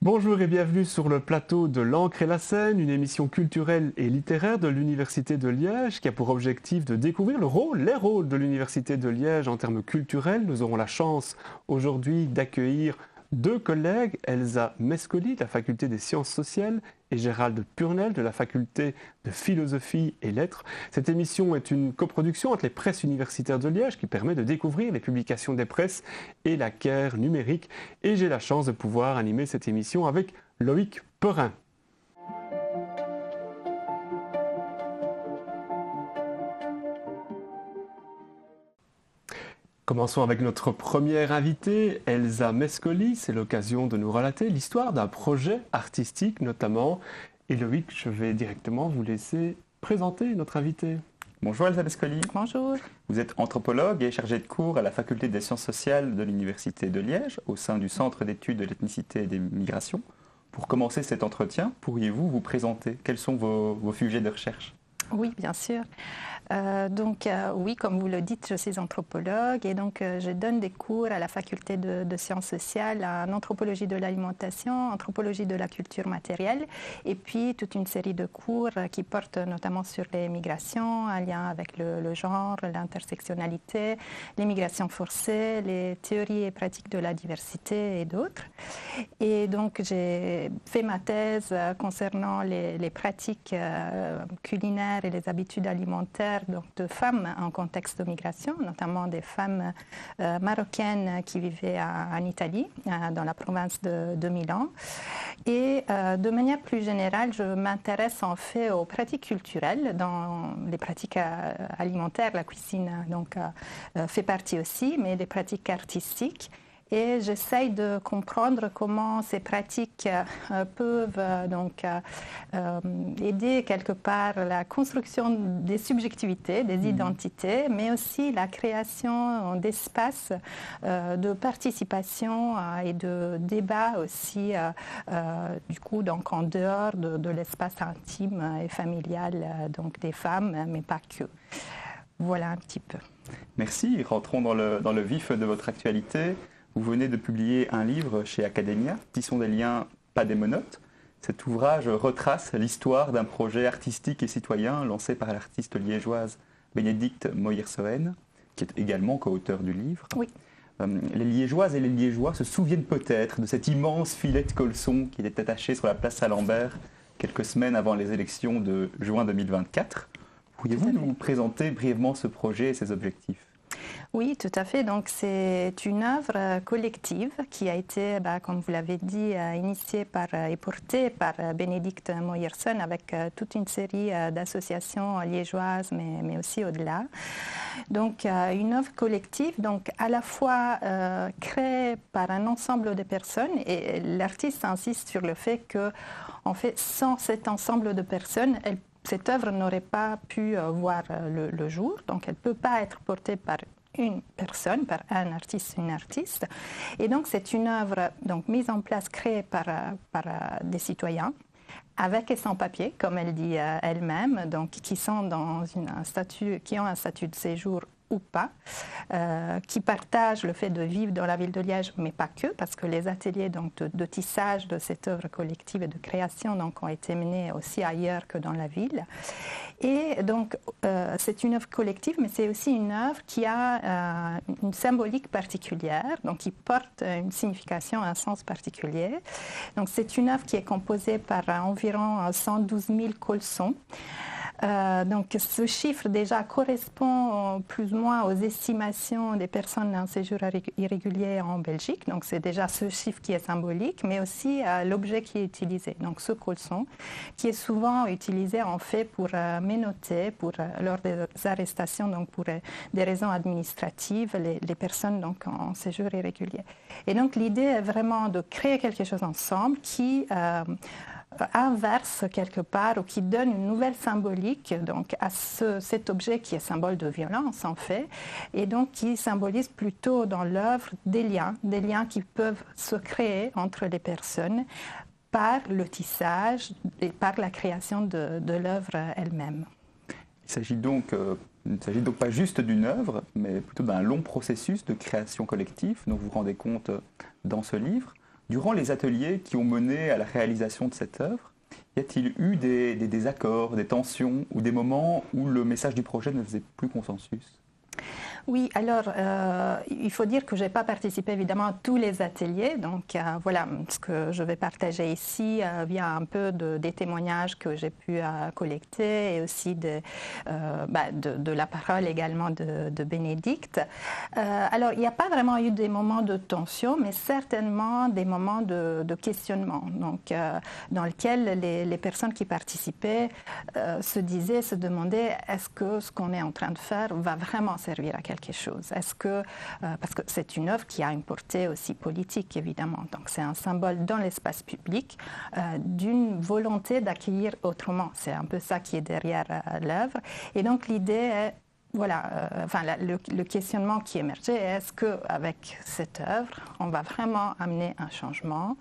Bonjour et bienvenue sur le plateau de L'Ancre et la Seine, une émission culturelle et littéraire de l'Université de Liège qui a pour objectif de découvrir les rôles de l'Université de Liège en termes culturels. Nous aurons la chance aujourd'hui d'accueillir deux collègues, Elsa Mescoli de la Faculté des Sciences sociales et Gérald Purnel de la Faculté de Philosophie et Lettres. Cette émission est une coproduction entre les presses universitaires de Liège qui permet de découvrir les publications des presses et la Caire numérique. Et j'ai la chance de pouvoir animer cette émission avec Loïc Perrin. Commençons avec notre première invitée, Elsa Mescoli. C'est l'occasion de nous relater l'histoire d'un projet artistique notamment. Et Loïc, je vais directement vous laisser présenter notre invitée. Bonjour Elsa Mescoli. Bonjour. Vous êtes anthropologue et chargée de cours à la Faculté des Sciences sociales de l'Université de Liège, au sein du Centre d'études de l'ethnicité et des migrations. Pour commencer cet entretien, pourriez-vous vous présenter? Quels sont vos sujets de recherche? Oui, bien sûr. Oui, comme vous le dites, je suis anthropologue et donc je donne des cours à la faculté de sciences sociales en anthropologie de l'alimentation, anthropologie de la culture matérielle et puis toute une série de cours qui portent notamment sur les migrations, en lien avec le genre, l'intersectionnalité, les migrations forcées, les théories et pratiques de la diversité et d'autres. Et donc j'ai fait ma thèse concernant les pratiques culinaires et les habitudes alimentaires donc de femmes en contexte de migration, notamment des femmes marocaines qui vivaient en Italie, dans la province de Milan. Et de manière plus générale, je m'intéresse en fait aux pratiques culturelles dans les pratiques alimentaires. La cuisine donc, fait partie aussi, mais des pratiques artistiques. Et j'essaye de comprendre comment ces pratiques peuvent aider quelque part la construction des subjectivités, des identités, mais aussi la création d'espaces de participation et de débat aussi, du coup, donc en dehors de l'espace intime et familial donc des femmes, mais pas que. Voilà un petit peu. Merci. Rentrons dans le vif de votre actualité. Vous venez de publier un livre chez Academia, Tissons des liens, pas des monotes. Cet ouvrage retrace l'histoire d'un projet artistique et citoyen lancé par l'artiste liégeoise Bénédicte Moyersohn, qui est également co-auteur du livre. Oui. Les Liégeoises et les Liégeois se souviennent peut-être de cet immense filet de colson qui était attaché sur la place Saint-Lambert quelques semaines avant les élections de juin 2024. Pourriez-vous nous présenter brièvement ce projet et ses objectifs ? Oui, tout à fait. Donc, c'est une œuvre collective qui a été, comme vous l'avez dit, initiée et portée par Bénédicte Moyersohn avec toute une série d'associations liégeoises, mais aussi au-delà. Donc, une œuvre collective, donc à la fois créée par un ensemble de personnes, et l'artiste insiste sur le fait que, en fait, sans cet ensemble de personnes, cette œuvre n'aurait pas pu voir le jour. Donc, elle ne peut pas être portée par une personne, par un artiste, une artiste. Et donc, c'est une œuvre donc, mise en place, créée par des citoyens, avec et sans papier, comme elle dit elle-même, donc qui sont dans qui ont un statut de séjour ou pas, qui partagent le fait de vivre dans la ville de Liège, mais pas que, parce que les ateliers donc, de tissage de cette œuvre collective et de création donc, ont été menés aussi ailleurs que dans la ville. Et donc, c'est une œuvre collective, mais c'est aussi une œuvre qui a une symbolique particulière, donc qui porte une signification, un sens particulier. Donc, c'est une œuvre qui est composée par environ 112 000 colsons. Donc ce chiffre déjà correspond plus ou moins aux estimations des personnes en séjour irrégulier en Belgique. Donc c'est déjà ce chiffre qui est symbolique, mais aussi l'objet qui est utilisé. Donc ce colson qui est souvent utilisé en fait pour ménoter lors des arrestations, donc pour des raisons administratives, les personnes donc en séjour irrégulier. Et donc l'idée est vraiment de créer quelque chose ensemble qui inverse quelque part ou qui donne une nouvelle symbolique donc, à cet objet qui est symbole de violence en fait, et donc qui symbolise plutôt dans l'œuvre des liens qui peuvent se créer entre les personnes par le tissage et par la création de l'œuvre elle-même. Il ne s'agit donc pas juste d'une œuvre, mais plutôt d'un long processus de création collective dont vous vous rendez compte dans ce livre. Durant les ateliers qui ont mené à la réalisation de cette œuvre, y a-t-il eu des désaccords, des tensions ou des moments où le message du projet ne faisait plus consensus ? Oui, alors il faut dire que je n'ai pas participé évidemment à tous les ateliers, donc voilà, ce que je vais partager ici vient un peu des témoignages que j'ai pu collecter et aussi de la parole également de Bénédicte. Alors il n'y a pas vraiment eu des moments de tension, mais certainement des moments de questionnement, donc dans lesquels les personnes qui participaient se demandaient est-ce que ce qu'on est en train de faire va vraiment servir à quelque chose. Est-ce que, parce que c'est une œuvre qui a une portée aussi politique, évidemment. Donc c'est un symbole dans l'espace public d'une volonté d'accueillir autrement. C'est un peu ça qui est derrière l'œuvre. Et donc l'idée est, voilà, le questionnement qui émergeait est est-ce qu'avec cette œuvre, on va vraiment amener un changement ?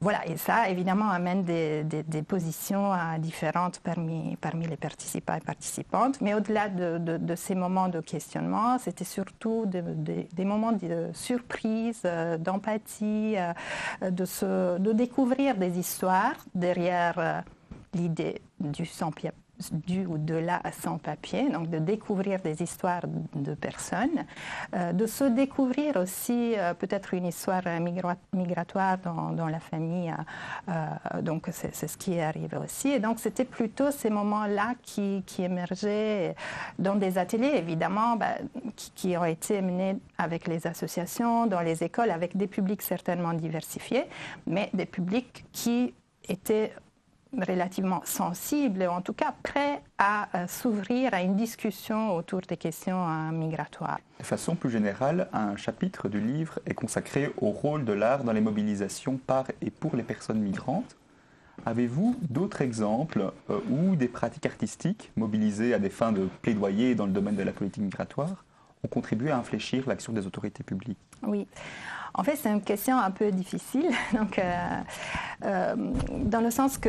Voilà, et ça, évidemment, amène des positions différentes parmi les participants et participantes. Mais au-delà de ces moments de questionnement, c'était surtout des moments de surprise, d'empathie, de découvrir des histoires derrière l'idée du ou de la sans-papier, donc de découvrir des histoires de personnes, de se découvrir aussi peut-être une histoire migratoire dans la famille, donc c'est ce qui arrive aussi. Et donc c'était plutôt ces moments-là qui émergeaient dans des ateliers, évidemment, qui ont été menés avec les associations, dans les écoles, avec des publics certainement diversifiés, mais des publics qui étaient relativement sensibles, ou en tout cas prêts à s'ouvrir à une discussion autour des questions migratoires. De façon plus générale, un chapitre du livre est consacré au rôle de l'art dans les mobilisations par et pour les personnes migrantes. Avez-vous d'autres exemples où des pratiques artistiques mobilisées à des fins de plaidoyer dans le domaine de la politique migratoire ont contribué à infléchir l'action des autorités publiques ? Oui. En fait, c'est une question un peu difficile, donc, dans le sens que,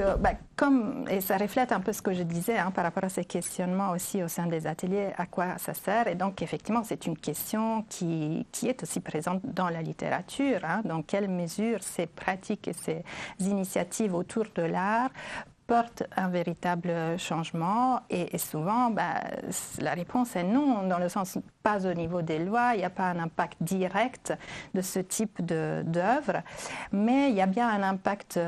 et ça reflète un peu ce que je disais par rapport à ces questionnements aussi au sein des ateliers, à quoi ça sert. Et donc, effectivement, c'est une question qui est aussi présente dans la littérature. Dans quelle mesure ces pratiques et ces initiatives autour de l'art porte un véritable changement et souvent la réponse est non, dans le sens pas au niveau des lois, il n'y a pas un impact direct de ce type d'œuvre, mais il y a bien un impact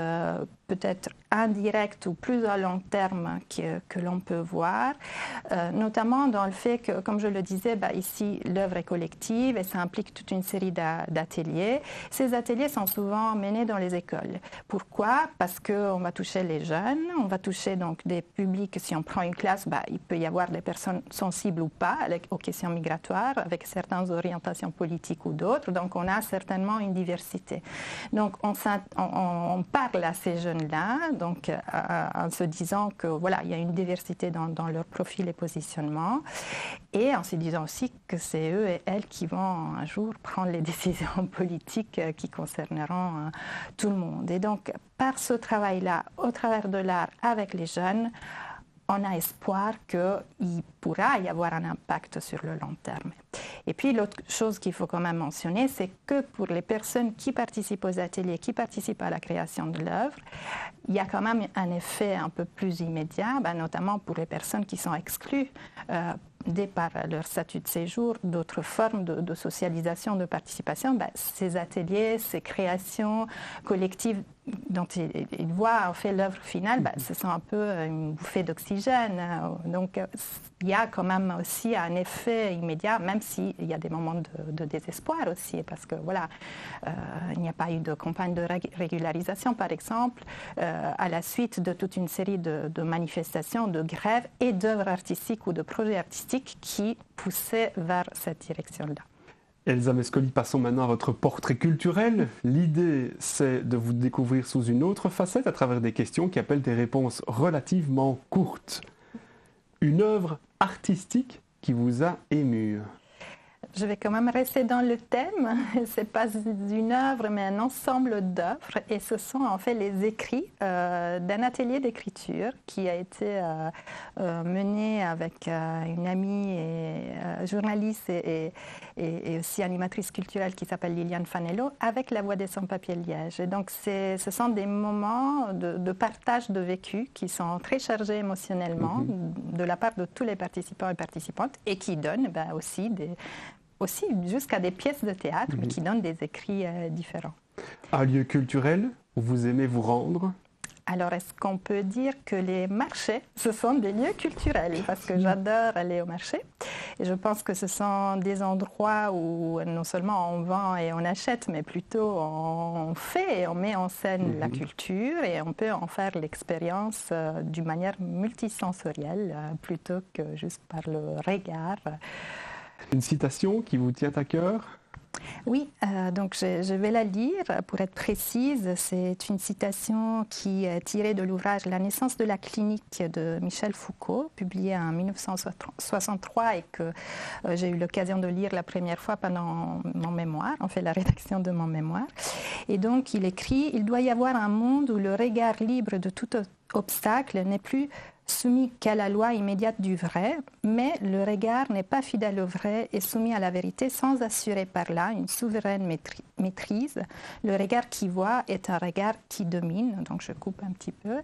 peut-être indirect ou plus à long terme que l'on peut voir, notamment dans le fait que, comme je le disais, ici l'œuvre est collective et ça implique toute une série d'ateliers. Ces ateliers sont souvent menés dans les écoles. Pourquoi ? Parce qu'on va toucher les jeunes, on va toucher donc des publics, si on prend une classe, il peut y avoir des personnes sensibles ou pas aux questions migratoires, avec certaines orientations politiques ou d'autres, donc on a certainement une diversité. Donc on parle à ces jeunes-là, donc en se disant que voilà, il y a une diversité dans leur profil et positionnement, et en se disant aussi que c'est eux et elles qui vont un jour prendre les décisions politiques qui concerneront tout le monde. Et donc par ce travail-là, au travers de l'art avec les jeunes, on a espoir qu'il pourra y avoir un impact sur le long terme. Et puis l'autre chose qu'il faut quand même mentionner, c'est que pour les personnes qui participent aux ateliers, qui participent à la création de l'œuvre, il y a quand même un effet un peu plus immédiat, notamment pour les personnes qui sont exclues par leur statut de séjour, d'autres formes de socialisation, de participation. Ces ateliers, ces créations collectives dont ils voient en fait l'œuvre finale, ce sont un peu une bouffée d'oxygène. Donc il y a quand même aussi un effet immédiat, même s'il y a des moments de désespoir aussi, parce que voilà, il n'y a pas eu de campagne de régularisation, par exemple, à la suite de toute une série de manifestations, de grèves et d'œuvres artistiques ou de projets artistiques qui poussaient vers cette direction-là. Elsa Mescoli, passons maintenant à votre portrait culturel. L'idée, c'est de vous découvrir sous une autre facette à travers des questions qui appellent des réponses relativement courtes. Une œuvre artistique qui vous a ému? Je vais quand même rester dans le thème. Ce n'est pas une œuvre, mais un ensemble d'œuvres. Et ce sont en fait les écrits d'un atelier d'écriture qui a été mené avec une amie et journaliste et et aussi animatrice culturelle qui s'appelle Liliane Fanello, avec la Voix des sans-papiers Liège. Et donc ce sont des moments de partage de vécu qui sont très chargés émotionnellement de la part de tous les participants et participantes et qui donnent aussi jusqu'à des pièces de théâtre, mais qui donnent des écrits différents. Un lieu culturel où vous aimez vous rendre? Alors, est-ce qu'on peut dire que les marchés, ce sont des lieux culturels? Parce que j'adore aller au marché. Et je pense que ce sont des endroits où non seulement on vend et on achète, mais plutôt on fait et on met en scène la culture et on peut en faire l'expérience d'une manière multisensorielle plutôt que juste par le regard. Une citation qui vous tient à cœur? Oui, donc je vais la lire pour être précise. C'est une citation qui est tirée de l'ouvrage La naissance de la clinique de Michel Foucault, publié en 1963 et que j'ai eu l'occasion de lire la première fois pendant mon mémoire, la rédaction de mon mémoire. Et donc il écrit « Il doit y avoir un monde où le regard libre de tout obstacle n'est plus soumis qu'à la loi immédiate du vrai, mais le regard n'est pas fidèle au vrai et soumis à la vérité sans assurer par là une souveraine maîtrise. Le regard qui voit est un regard qui domine, donc je coupe un petit peu.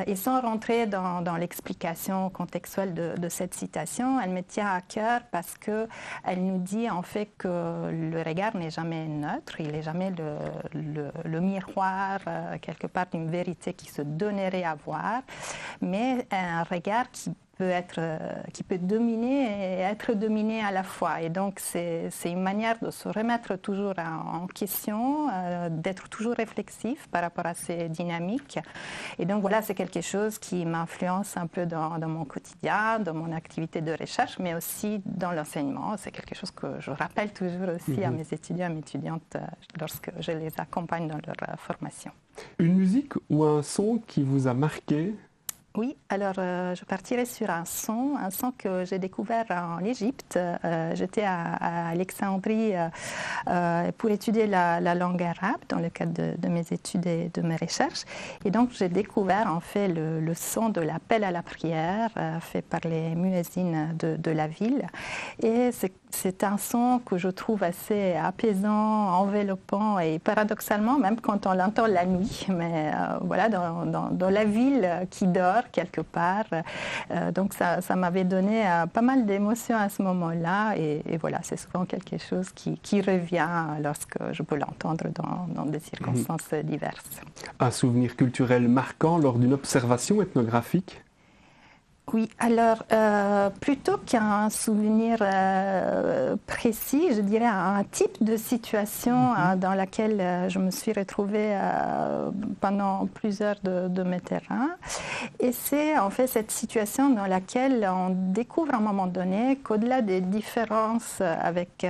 Et sans rentrer dans l'explication contextuelle de cette citation, elle me tient à cœur parce qu'elle nous dit en fait que le regard n'est jamais neutre, il n'est jamais le miroir quelque part d'une vérité qui se donnerait à voir, mais un regard qui peut dominer et être dominé à la fois. Et donc, c'est une manière de se remettre toujours en question, d'être toujours réflexif par rapport à ces dynamiques. Et donc, voilà, c'est quelque chose qui m'influence un peu dans mon quotidien, dans mon activité de recherche, mais aussi dans l'enseignement. C'est quelque chose que je rappelle toujours aussi à mes étudiants et mes étudiantes lorsque je les accompagne dans leur formation. Une musique ou un son qui vous a marqué? Oui, alors je partirai sur un son que j'ai découvert en Égypte. J'étais à Alexandrie pour étudier la langue arabe dans le cadre de mes études et de mes recherches. Et donc j'ai découvert en fait le son de l'appel à la prière fait par les muezzines de la ville. Et c'est un son que je trouve assez apaisant, enveloppant et paradoxalement, même quand on l'entend la nuit, mais voilà, dans la ville qui dort quelque part. Donc ça m'avait donné pas mal d'émotions à ce moment-là et voilà, c'est souvent quelque chose qui revient lorsque je peux l'entendre dans des circonstances diverses. Un souvenir culturel marquant lors d'une observation ethnographique? Oui, alors plutôt qu'un souvenir précis, je dirais un type de situation dans laquelle je me suis retrouvée pendant plusieurs de mes terrains. Et c'est en fait cette situation dans laquelle on découvre à un moment donné qu'au-delà des différences avec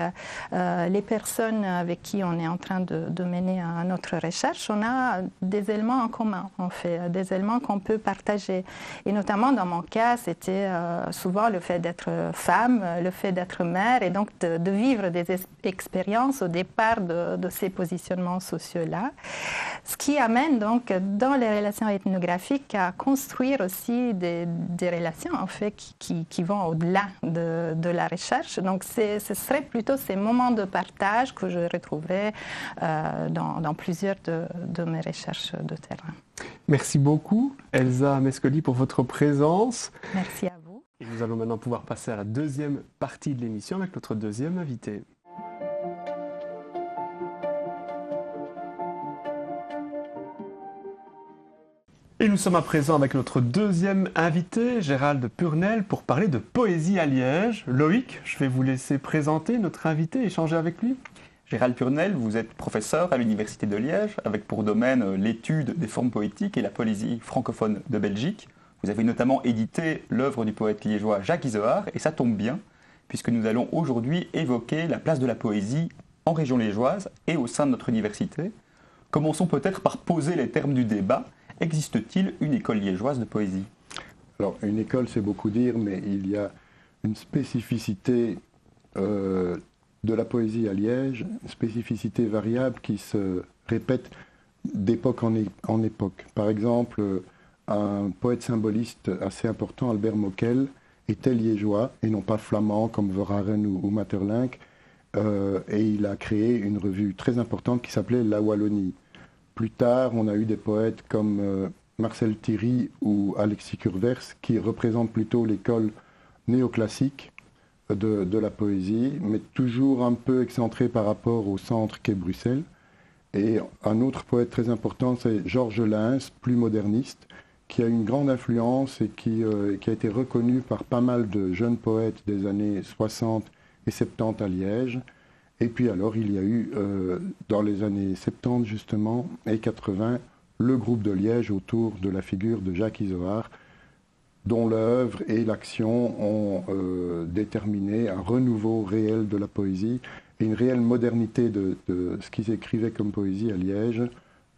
les personnes avec qui on est en train de mener notre recherche, on a des éléments en commun, en fait, des éléments qu'on peut partager. Et notamment dans mon cas, c'était souvent le fait d'être femme, le fait d'être mère et donc de vivre des expériences au départ de ces positionnements sociaux-là. Ce qui amène donc dans les relations ethnographiques à construire aussi des relations en fait qui vont au-delà de la recherche. Donc ce serait plutôt ces moments de partage que je retrouverai dans plusieurs de mes recherches de terrain. Merci beaucoup Elsa Mescoli pour votre présence. Merci à vous. Et nous allons maintenant pouvoir passer à la deuxième partie de l'émission avec notre deuxième invité. Et nous sommes à présent avec notre deuxième invité, Gérald Purnel, pour parler de poésie à Liège. Loïc, je vais vous laisser présenter notre invité et échanger avec lui. Gérald Purnel, vous êtes professeur à l'Université de Liège, avec pour domaine l'étude des formes poétiques et la poésie francophone de Belgique. Vous avez notamment édité l'œuvre du poète liégeois Jacques Izoard, et ça tombe bien, puisque nous allons aujourd'hui évoquer la place de la poésie en région liégeoise et au sein de notre université. Commençons peut-être par poser les termes du débat. Existe-t-il une école liégeoise de poésie? Alors, une école, c'est beaucoup dire, mais il y a une spécificité de la poésie à Liège, une spécificité variable qui se répète d'époque en époque. Par exemple, un poète symboliste assez important, Albert Mokel, était liégeois et non pas flamand comme Verhaeren ou Maeterlinck. et il a créé une revue très importante qui s'appelait La Wallonie. Plus tard, on a eu des poètes comme Marcel Thierry ou Alexis Curvers qui représentent plutôt l'école néoclassique de la poésie, mais toujours un peu excentré par rapport au centre qu'est Bruxelles. Et un autre poète très important, c'est Georges Lins, plus moderniste, qui a une grande influence et qui a été reconnu par pas mal de jeunes poètes des années 60 et 70 à Liège. Et puis alors, il y a eu, dans les années 70 justement, et 80, le groupe de Liège autour de la figure de Jacques Izoard, dont l'œuvre et l'action ont déterminé un renouveau réel de la poésie et une réelle modernité de ce qui s'écrivait comme poésie à Liège,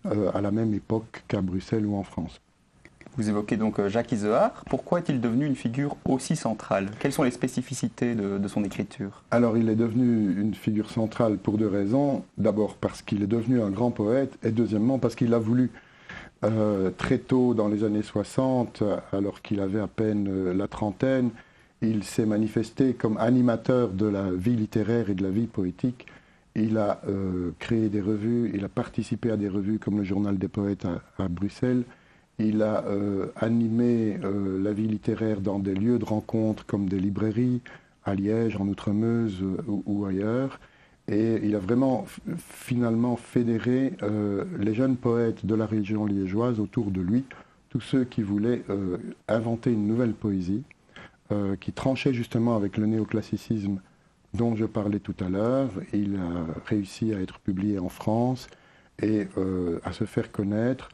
à la même époque qu'à Bruxelles ou en France. Vous évoquez donc Jacques Izoard. Pourquoi est-il devenu une figure aussi centrale? Quelles sont les spécificités de son écriture? Alors, il est devenu une figure centrale pour deux raisons. D'abord parce qu'il est devenu un grand poète, et deuxièmement parce qu'il a voulu, très tôt dans les années 60, alors qu'il avait à peine la trentaine, il s'est manifesté comme animateur de la vie littéraire et de la vie poétique. Il a créé des revues, il a participé à des revues comme le Journal des poètes à Bruxelles. Il a animé la vie littéraire dans des lieux de rencontre comme des librairies, à Liège, en Outremeuse ou ailleurs. Et il a vraiment finalement fédéré les jeunes poètes de la région liégeoise autour de lui, tous ceux qui voulaient inventer une nouvelle poésie, qui tranchait justement avec le néoclassicisme dont je parlais tout à l'heure. Il a réussi à être publié en France et à se faire connaître.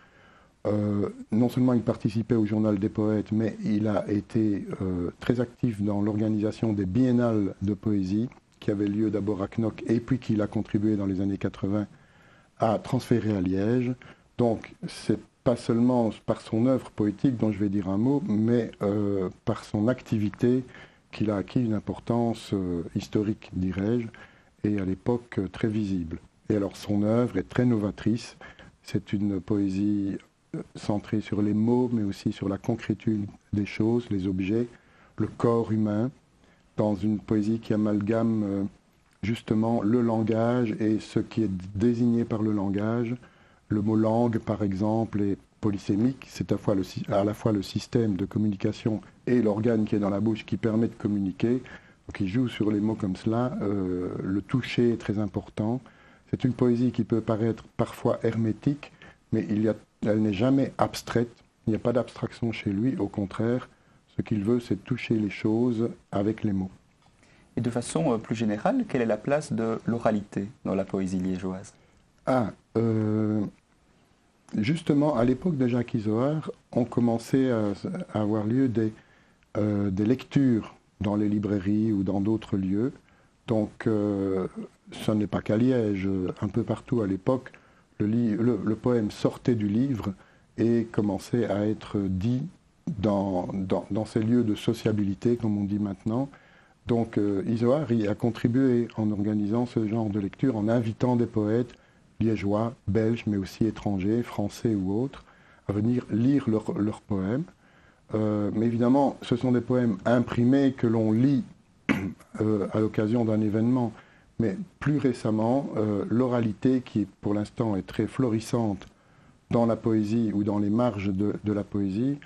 Non seulement il participait au Journal des poètes, mais il a été très actif dans l'organisation des biennales de poésie, qui avaient lieu d'abord à Knock, et puis qu'il a contribué dans les années 80 à transférer à Liège. Donc c'est pas seulement par son œuvre poétique dont je vais dire un mot, mais par son activité qu'il a acquis une importance historique, dirais-je, et à l'époque très visible. Et alors son œuvre est très novatrice. C'est une poésie centré sur les mots, mais aussi sur la concrétude des choses, les objets, le corps humain, dans une poésie qui amalgame justement le langage et ce qui est désigné par le langage. Le mot langue, par exemple, est polysémique, c'est à la fois le système de communication et l'organe qui est dans la bouche qui permet de communiquer. Donc il joue sur les mots comme cela. Le toucher est très important. C'est une poésie qui peut paraître parfois hermétique, mais elle n'est jamais abstraite, il n'y a pas d'abstraction chez lui, au contraire, ce qu'il veut, c'est toucher les choses avec les mots. Et de façon plus générale, quelle est la place de l'oralité dans la poésie liégeoise? Justement, à l'époque de Jacques Izoard, on commençait à avoir lieu des lectures dans les librairies ou dans d'autres lieux. Donc, ce n'est pas qu'à Liège, un peu partout à l'époque, le poème sortait du livre et commençait à être dit dans ces lieux de sociabilité, comme on dit maintenant. Donc Izoard a contribué en organisant ce genre de lecture, en invitant des poètes liégeois, belges, mais aussi étrangers, français ou autres, à venir lire leurs poèmes. Mais évidemment, ce sont des poèmes imprimés que l'on lit à l'occasion d'un événement. Mais plus récemment, l'oralité, qui pour l'instant est très florissante dans la poésie ou dans les marges de la poésie,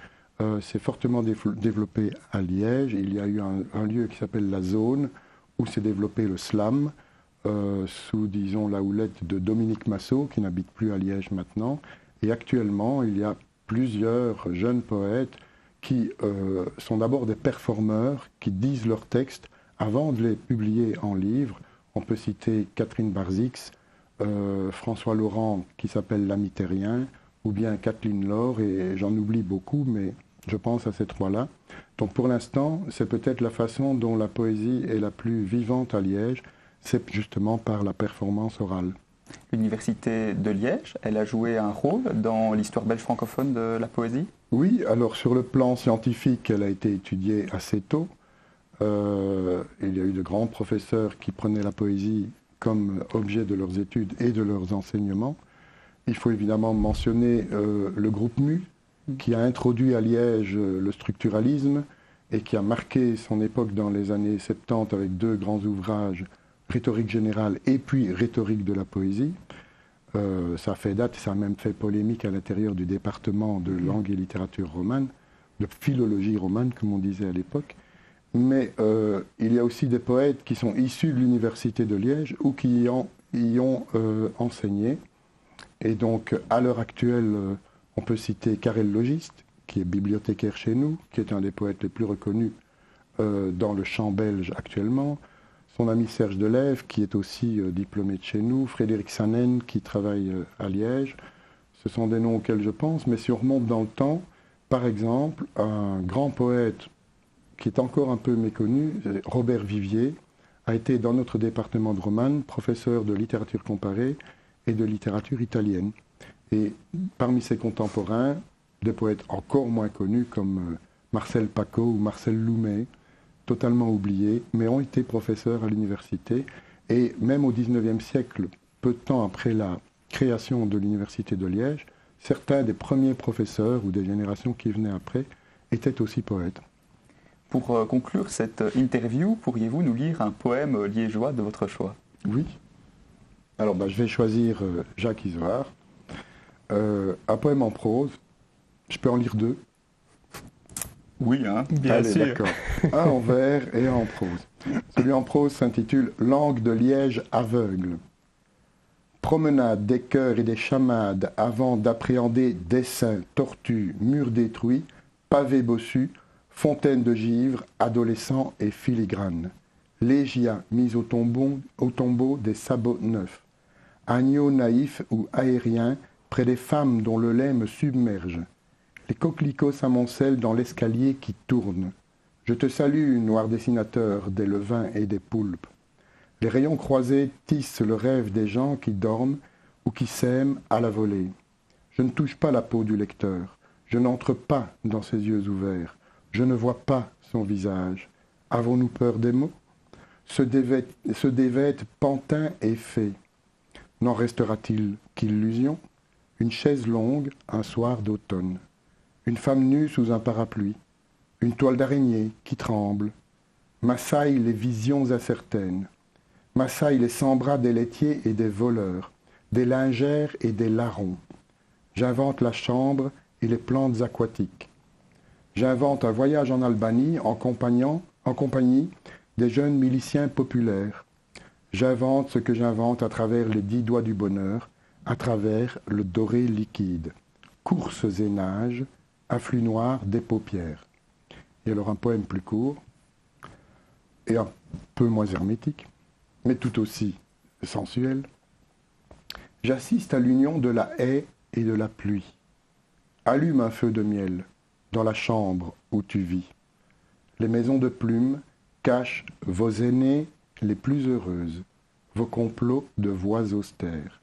s'est fortement développée à Liège. Il y a eu un lieu qui s'appelle La Zone, où s'est développé le slam, sous, disons, la houlette de Dominique Massot, qui n'habite plus à Liège maintenant. Et actuellement, il y a plusieurs jeunes poètes qui sont d'abord des performeurs, qui disent leurs textes avant de les publier en livre. On peut citer Catherine Barzix, François Laurent, qui s'appelle L'Ami Terrien, ou bien Kathleen Laure, et j'en oublie beaucoup, mais je pense à ces trois-là. Donc pour l'instant, c'est peut-être la façon dont la poésie est la plus vivante à Liège, c'est justement par la performance orale. L'Université de Liège, elle a joué un rôle dans l'histoire belge francophone de la poésie? Oui, alors sur le plan scientifique, elle a été étudiée assez tôt. Il y a eu de grands professeurs qui prenaient la poésie comme objet de leurs études et de leurs enseignements. Il faut évidemment mentionner le groupe MU, qui a introduit à Liège le structuralisme et qui a marqué son époque dans les années 70 avec deux grands ouvrages, rhétorique générale et puis rhétorique de la poésie. Ça fait date, ça a même fait polémique à l'intérieur du département de langue et littérature romane, de philologie romane, comme on disait à l'époque. Mais il y a aussi des poètes qui sont issus de l'université de Liège ou qui y ont enseigné. Et donc, à l'heure actuelle, on peut citer Karel Logiste, qui est bibliothécaire chez nous, qui est un des poètes les plus reconnus dans le chant belge actuellement. Son ami Serge Delève, qui est aussi diplômé de chez nous. Frédéric Sanen, qui travaille à Liège. Ce sont des noms auxquels je pense. Mais si on remonte dans le temps, par exemple, un grand poète qui est encore un peu méconnu, Robert Vivier, a été dans notre département de Romanne professeur de littérature comparée et de littérature italienne. Et parmi ses contemporains, des poètes encore moins connus comme Marcel Paco ou Marcel Loumet, totalement oubliés, mais ont été professeurs à l'université. Et même au XIXe siècle, peu de temps après la création de l'université de Liège, certains des premiers professeurs ou des générations qui venaient après étaient aussi poètes. Pour conclure cette interview, pourriez-vous nous lire un poème liégeois de votre choix? Oui. Alors je vais choisir Jacques Isoard. Un poème en prose. Je peux en lire deux? Oui, hein, bien Allez, sûr. d'accord. Un en vers et un en prose. Celui en prose s'intitule « Langue de Liège aveugle ». Promenade des chœurs et des chamades avant d'appréhender dessins, tortues, murs détruits, pavés bossus, fontaines de givre, adolescents et filigranes. Légia mise au tombeau des sabots neufs. Agneaux naïfs ou aériens près des femmes dont le lait me submerge. Les coquelicots s'amoncellent dans l'escalier qui tourne. Je te salue, noir dessinateur des levains et des poulpes. Les rayons croisés tissent le rêve des gens qui dorment ou qui s'aiment à la volée. Je ne touche pas la peau du lecteur. Je n'entre pas dans ses yeux ouverts. Je ne vois pas son visage. Avons-nous peur des mots? Se dévêtent pantin et fée. N'en restera-t-il qu'illusion? Une chaise longue, un soir d'automne. Une femme nue sous un parapluie. Une toile d'araignée qui tremble. M'assaillent les visions incertaines. M'assaillent les sans-bras des laitiers et des voleurs, des lingères et des larrons. J'invente la chambre et les plantes aquatiques. J'invente un voyage en Albanie en compagnie des jeunes miliciens populaires. J'invente ce que j'invente à travers les 10 doigts du bonheur, à travers le doré liquide. Courses et nages, afflux noirs des paupières. Et alors un poème plus court, et un peu moins hermétique, mais tout aussi sensuel. J'assiste à l'union de la haie et de la pluie. Allume un feu de miel dans la chambre où tu vis. Les maisons de plumes cachent vos aînées les plus heureuses, vos complots de voix austères.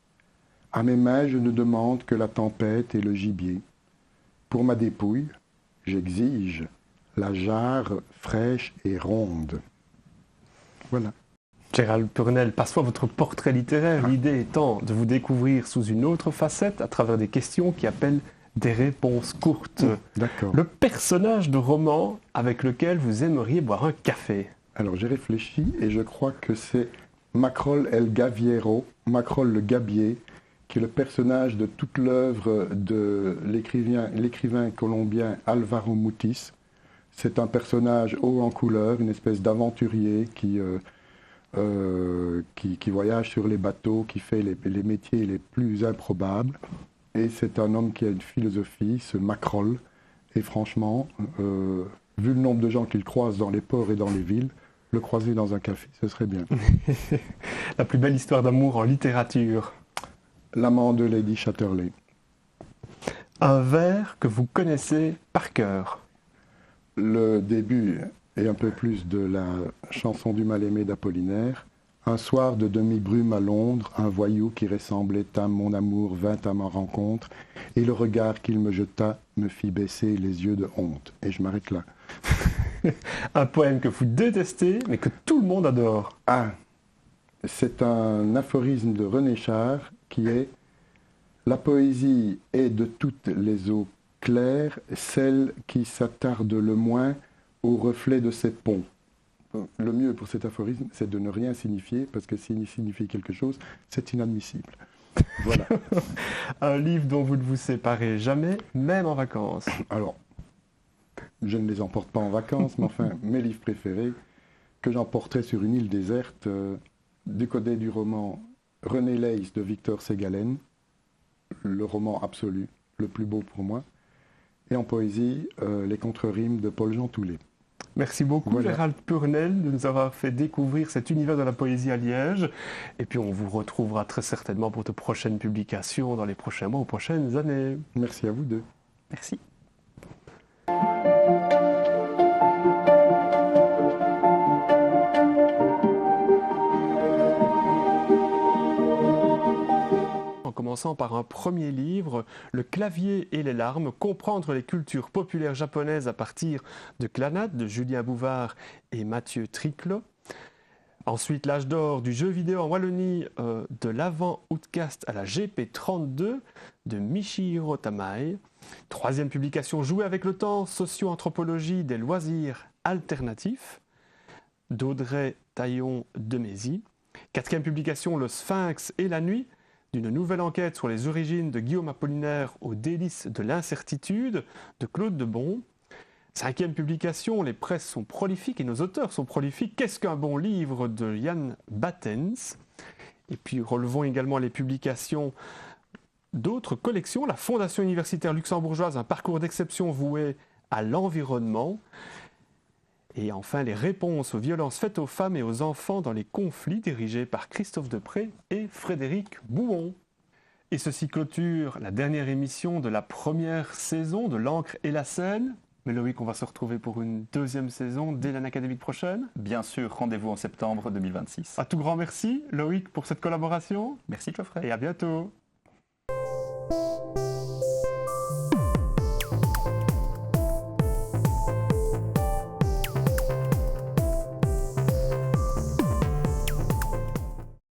À mes mains, je ne demande que la tempête et le gibier. Pour ma dépouille, j'exige la jarre fraîche et ronde. Voilà. Gérald Purnel, passons à votre portrait littéraire. L'idée étant de vous découvrir sous une autre facette à travers des questions qui appellent des réponses courtes. D'accord. Le personnage de roman avec lequel vous aimeriez boire un café? Alors j'ai réfléchi et je crois que c'est Macrol el Gaviero, Macrol le Gabier, qui est le personnage de toute l'œuvre de l'écrivain colombien Alvaro Mutis. C'est un personnage haut en couleur, une espèce d'aventurier qui voyage sur les bateaux, qui fait les métiers les plus improbables. Et c'est un homme qui a une philosophie, ce Macrol. Et franchement, vu le nombre de gens qu'il croise dans les ports et dans les villes, le croiser dans un café, ce serait bien. La plus belle histoire d'amour en littérature? L'amant de Lady Chatterley. Un vers que vous connaissez par cœur? Le début et un peu plus de la chanson du mal-aimé d'Apollinaire. Un soir de demi-brume à Londres, un voyou qui ressemblait à mon amour vint à ma rencontre, et le regard qu'il me jeta me fit baisser les yeux de honte. Et je m'arrête là. Un poème que vous détestez, mais que tout le monde adore? Ah, c'est un aphorisme de René Char qui est « La poésie est de toutes les eaux claires, celle qui s'attarde le moins au reflet de ses ponts. » le mieux pour cet aphorisme, c'est de ne rien signifier, parce que s'il signifie quelque chose, c'est inadmissible. Voilà. Un livre dont vous ne vous séparez jamais, même en vacances. Alors, je ne les emporte pas en vacances, mais enfin, mes livres préférés, que j'emporterai sur une île déserte, décodé du roman René Leys de Victor Ségalen, le roman absolu, le plus beau pour moi, et en poésie, les contre-rimes de Paul-Jean Toulet. Merci beaucoup, Voilà. Gérald Purnel, de nous avoir fait découvrir cet univers de la poésie à Liège. Et puis on vous retrouvera très certainement pour de prochaines publications dans les prochains mois ou prochaines années. Merci à vous deux. Merci. En commençant par un premier livre, Le clavier et les larmes, comprendre les cultures populaires japonaises à partir de Clannad, de Julien Bouvard et Mathieu Triclot. Ensuite, L'âge d'or du jeu vidéo en Wallonie, de l'avant Outcast à la GP32 de Michihiro Tamai. Troisième publication, Jouer avec le temps, socio-anthropologie des loisirs alternatifs d'Audrey Taillon de Mézy. Quatrième publication, Le Sphinx et la nuit, d'une nouvelle enquête sur les origines de Guillaume Apollinaire aux délices de l'incertitude de Claude Debon. Cinquième publication, les presses sont prolifiques et nos auteurs sont prolifiques. Qu'est-ce qu'un bon livre de Yann Battens. Et puis relevons également les publications d'autres collections. La Fondation universitaire luxembourgeoise, un parcours d'exception voué à l'environnement. Et enfin, les réponses aux violences faites aux femmes et aux enfants dans les conflits, dirigés par Christophe Depré et Frédéric Bouon. Et ceci clôture la dernière émission de la première saison de L'encre et la scène. Mais Loïc, on va se retrouver pour une deuxième saison dès l'année académique prochaine. Bien sûr, rendez-vous en septembre 2026. Un tout grand merci, Loïc, pour cette collaboration. Merci Geoffrey. Et à bientôt.